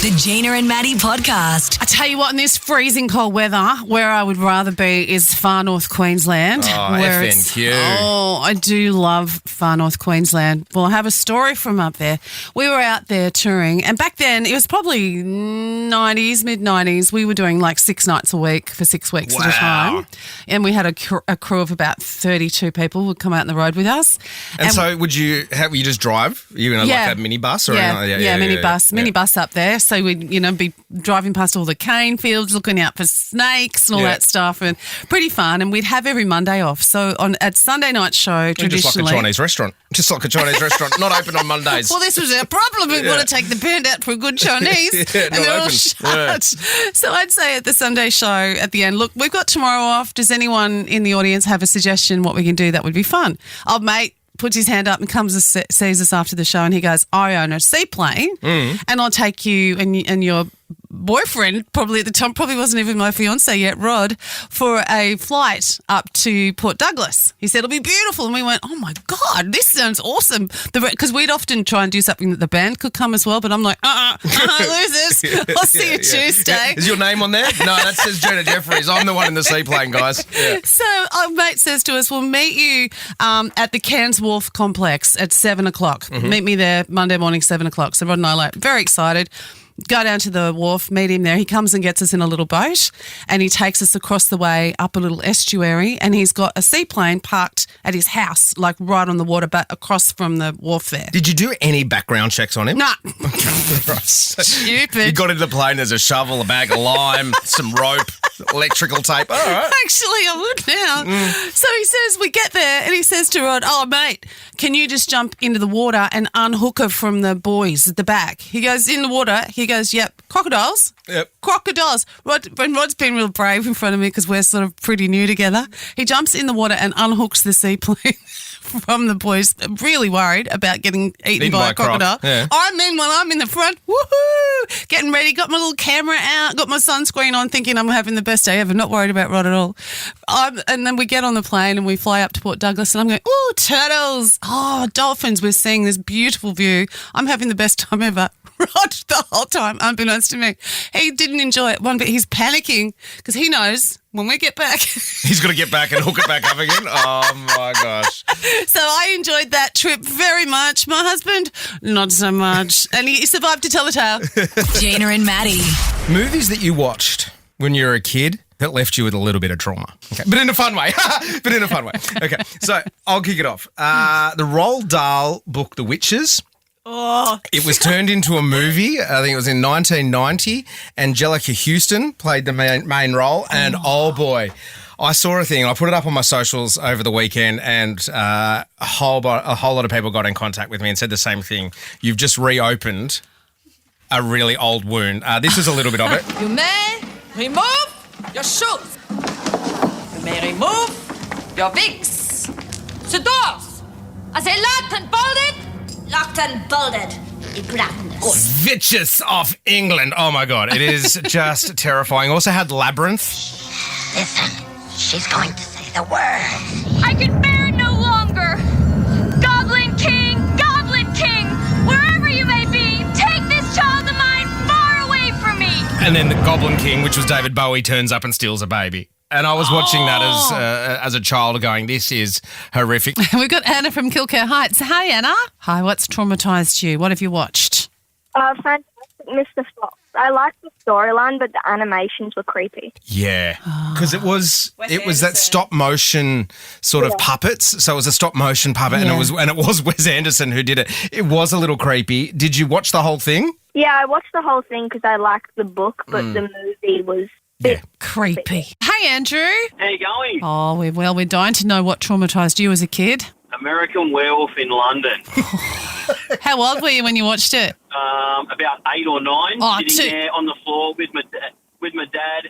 The Gina and Matty podcast. I tell you what, in this freezing cold weather, where I would rather be is far north Queensland. Oh, FNQ. Oh, I do love far north Queensland. Well, I have a story from up there. We were out there touring, and back then it was probably mid-90s. We were doing like 6 nights a week for 6 weeks at a time. And we had a crew of about 32 people who would come out on the road with us. And so would you just drive? You in like a minibus? Or minibus up there. So we'd, be driving past all the cane fields, looking out for snakes and all that stuff, and pretty fun. And we'd have every Monday off. So at Sunday night show, traditionally... Just like a Chinese restaurant. Just like a Chinese restaurant, not open on Mondays. Well, this was our problem. We want to take the band out for a good Chinese, and they're all shut. Yeah. So I'd say at the Sunday show at the end, look, we've got tomorrow off. Does anyone in the audience have a suggestion what we can do that would be fun? Oh, mate puts his hand up and comes and sees us after the show, and he goes, I own a seaplane and I'll take you and your boyfriend, probably at the time, probably wasn't even my fiance yet, Rod, for a flight up to Port Douglas. He said, it'll be beautiful. And we went, oh my God, this sounds awesome. Because we'd often try and do something that the band could come as well, but I'm like, losers, I'll see you Tuesday. Is your name on there? No, that says Gina Jeffries. I'm the one in the seaplane, guys. Yeah. So our mate says to us, we'll meet you at the Cairns Wharf complex at 7 o'clock. Meet me there Monday morning, 7 o'clock. So Rod and I are very excited. Go down to the wharf, meet him there. He comes and gets us in a little boat, and he takes us across the way up a little estuary, and he's got a seaplane parked at his house, like right on the water, but across from the wharf there. Did you do any background checks on him? No. Stupid. You got into the plane, there's a shovel, a bag of lime, some rope, electrical tape. All right. Actually, I would now. So he says, we get there, and he says to Rod, oh, mate, can you just jump into the water and unhook her from the buoys at the back? He goes, in the water. He goes, yep, crocodiles. Yep. Crocodiles. Rod's been real brave in front of me because we're sort of pretty new together. He jumps in the water and unhooks the seaplane from the boys. Really worried about getting eaten by a crocodile. Yeah. I'm in when I'm in the front. Woohoo! Getting ready. Got my little camera out. Got my sunscreen on, thinking I'm having the best day ever. Not worried about Rod at all. And then we get on the plane and we fly up to Port Douglas, and I'm going, ooh, turtles. Oh, dolphins. We're seeing this beautiful view. I'm having the best time ever. Rod, the whole time, unbeknownst to me, he didn't enjoy it one bit. He's panicking because he knows when we get back, he's got to get back and hook it back up again. Oh my gosh! So I enjoyed that trip very much. My husband, not so much, and he survived to tell the tale. Gina and Matty. Movies that you watched when you were a kid that left you with a little bit of trauma. Okay. But in a fun way. Okay, so I'll kick it off. The Roald Dahl book, The Witches. Oh, it was turned into a movie. I think it was in 1990. Angelica Houston played the main role, and oh boy, I saw a thing. I put it up on my socials over the weekend, and a whole lot of people got in contact with me and said the same thing. You've just reopened a really old wound. This is a little bit of it. You may remove your shoes. You may remove your wigs. The doors. Are they locked and bolted? Locked and bolted. Witches of England. Oh, my God. It is just terrifying. Also had Labyrinth. Listen, she's going to say the word. I can bear it no longer. Goblin King, wherever you may be, take this child of mine far away from me. And then the Goblin King, which was David Bowie, turns up and steals a baby. And I was watching that as a child going, this is horrific. We've got Anna from Kilcare Heights. Hi, Anna. Hi, what's traumatised you? What have you watched? Fantastic Mr. Fox. I liked the storyline, but the animations were creepy. Yeah, because it was that stop motion sort of puppets. So it was a stop motion puppet, and it was Wes Anderson who did it. It was a little creepy. Did you watch the whole thing? Yeah, I watched the whole thing because I liked the book, but the movie was creepy. Hey, Andrew. How you going? Oh, we're dying to know what traumatised you as a kid. American Werewolf in London. How old were you when you watched it? About 8 or 9. Sitting there on the floor with my dad.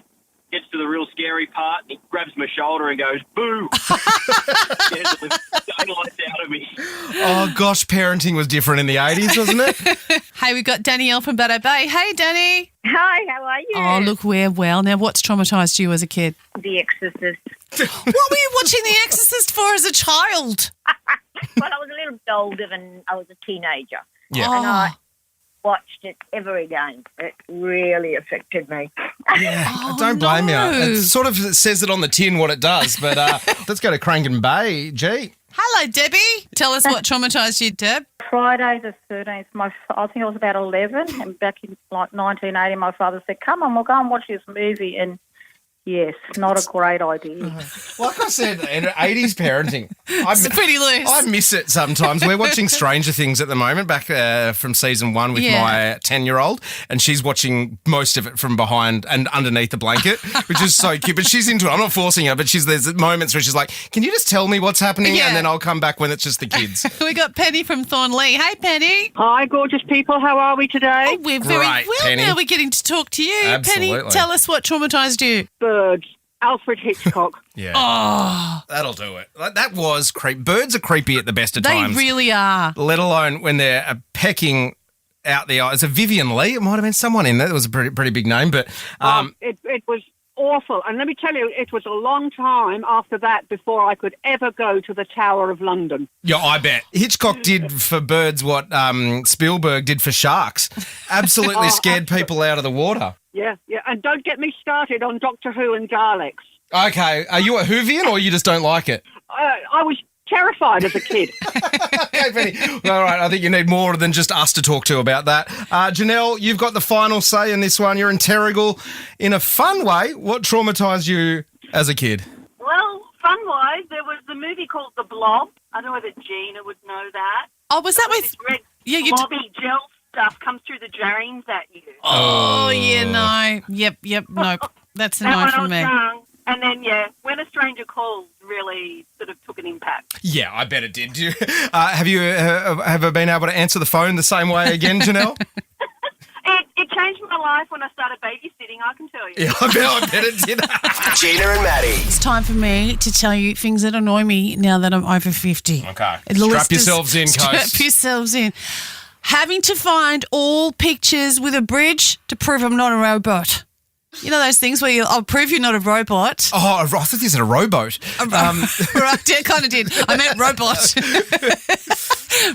Gets to the real scary part, and he grabs my shoulder and goes, boo! Scares the daylights out of me. Oh, gosh, parenting was different in the 80s, wasn't it? Hey, we've got Danielle from Batto Bay. Hey, Danny. Hi, how are you? Oh, look, we're well. Now, what's traumatised you as a kid? The Exorcist. What were you watching The Exorcist for as a child? Well, I was a little bit older than I was a teenager. Yeah. And watched it ever again. It really affected me. Yeah, I don't blame you. It sort of says it on the tin what it does, but let's go to Crankin Bay. G. Hello, Debbie. Tell us what traumatised you, Deb. Friday the 13th, I think I was about 11, and back in like 1980, my father said, come on, we'll go and watch this movie, and yes, not a great idea. Like I said, 80s parenting. It's pretty loose. I miss it sometimes. We're watching Stranger Things at the moment, back from season 1 with my 10-year-old, and she's watching most of it from behind and underneath the blanket, which is so cute. But she's into it. I'm not forcing her, but there's moments where she's like, can you just tell me what's happening? Yeah. And then I'll come back when it's just the kids. We got Penny from Thornlea. Hey, Penny. Hi, gorgeous people. How are we today? Oh, we're very Great, well Penny. now. We're getting to talk to you. Absolutely. Penny, tell us what traumatised you. Birds. Alfred Hitchcock. Yeah. Oh. That'll do it. That was creepy. Birds are creepy at the best of times. They really are. Let alone when they're pecking out the eyes. Vivian Lee. It might have been someone in there. It was a pretty big name, but it was awful. And let me tell you, it was a long time after that before I could ever go to the Tower of London. Yeah, I bet. Hitchcock did for birds what Spielberg did for sharks. Absolutely scared people out of the water. Yeah. And don't get me started on Doctor Who and Daleks. Okay. Are you a Whovian or you just don't like it? I was terrified as a kid. Okay, Penny. All right, I think you need more than just us to talk to about that. Janelle, you've got the final say in this one. You're in Terrigal. In a fun way, what traumatised you as a kid? Well, fun-wise, there was the movie called The Blob. I don't know whether Gina would know that. Oh, was that with... This red you blobby gel stuff comes through the drains at you. Oh, yeah, no. Yep, nope. That's a no from me. Young. And then, When a Stranger Calls really sort of took an impact. Yeah, I bet it did. Have you ever been able to answer the phone the same way again, Janelle? It changed my life when I started babysitting, I can tell you. Yeah, I bet it did. Gina and Matty. It's time for me to tell you things that annoy me now that I'm over 50. Okay. Strap yourselves in, Strap coast. yourselves in. Having to find all pictures with a bridge to prove I'm not a robot. You know those things where I'll prove you're not a robot. Oh, I thought this was a rowboat. Right, yeah, kind of did. I meant robot.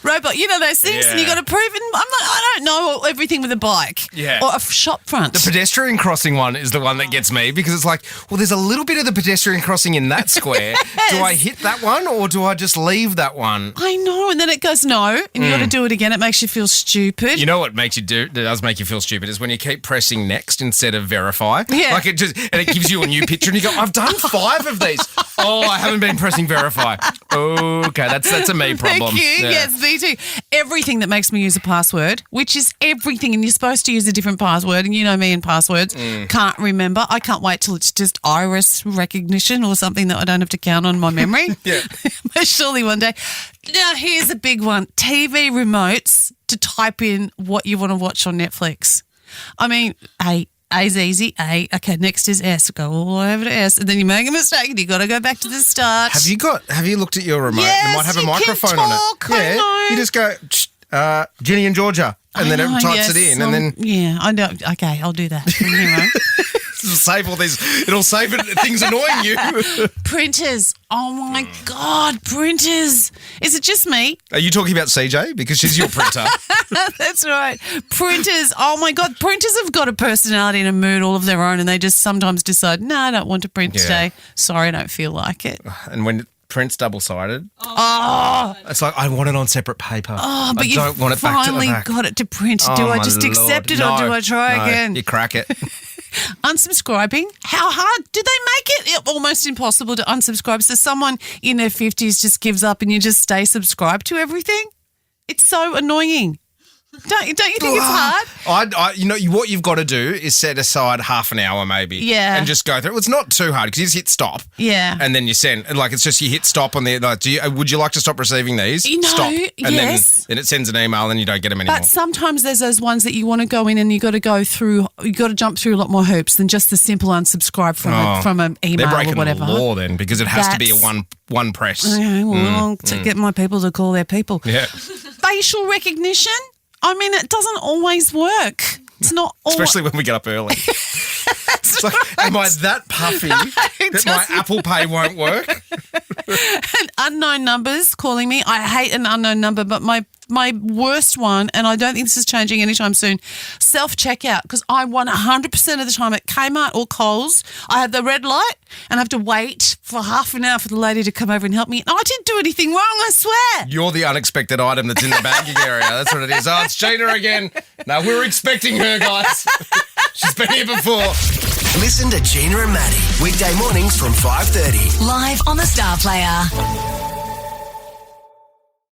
Robot, you know those things, and you got to prove it. I don't know everything with a bike or a shop front. The pedestrian crossing one is the one that gets me because it's like, well, there's a little bit of the pedestrian crossing in that square. Yes. Do I hit that one or do I just leave that one? I know, and then it goes no, and you got to do it again. It makes you feel stupid. You know what does make you feel stupid is when you keep pressing next instead of verify. Yeah. Like it gives you a new picture and you go, I've done 5 of these. Oh, I haven't been pressing verify. Okay, that's a me problem. Thank you. Yeah. Yes, me too. Everything that makes me use a password, which is everything, and you're supposed to use a different password, and you know me and passwords, can't remember. I can't wait till it's just iris recognition or something that I don't have to count on my memory. Yeah. But surely one day. Now, here's a big one. TV remotes to type in what you want to watch on Netflix. I mean, A's easy. A. Okay, next is S. Go all the way over to S, and then you make a mistake, and you got to go back to the start. Have you looked at your remote? Yes, it might have a microphone can on talk, it. I know. You just go, Ginny and Georgia, and then it types it in, and then I know. Okay, I'll do that from here on. It'll save all these. It'll save things annoying you. Printers. Oh my God, printers. Is it just me? Are you talking about CJ? Because she's your printer. That's right. Printers. Oh my God, printers have got a personality and a mood all of their own, and they just sometimes decide, no, I don't want to print today. Sorry, I don't feel like it. And when it prints double-sided, it's like I want it on separate paper. Oh, but I don't want it back to the finally back. got it to print. Do I just accept it or do I try again? You crack it. Unsubscribing. How hard do they make it? Almost impossible to unsubscribe. So someone in their 50s just gives up and you just stay subscribed to everything? It's so annoying. Don't you think it's hard? What you've got to do is set aside half an hour maybe. Yeah. And just go through it. It's not too hard because you just hit stop. Yeah. And then you send. Like it's just you hit stop on the. Like, would you like to stop receiving these? Stop. And then it sends an email and you don't get them anymore. But sometimes there's those ones that you want to go in and you got to jump through a lot more hoops than just the simple unsubscribe from an email or whatever. They're breaking the law then because it has to be a one press. Okay, well, to get my people to call their people. Yeah. Facial recognition. I mean, it doesn't always work. It's not especially when we get up early. It's like, am I that puffy that my Apple Pay won't work? And unknown numbers calling me. I hate an unknown number, but my my worst one, and I don't think this is changing anytime soon, self-checkout, because I 100% of the time at Kmart or Coles, I have the red light and I have to wait for half an hour for the lady to come over and help me. And I didn't do anything wrong, I swear. You're the unexpected item that's in the bagging area. That's what it is. Oh, it's Gina again. No, we're expecting her, guys. She's been here before. Listen to Gina and Matty weekday mornings from 5:30. Live on the Star Player.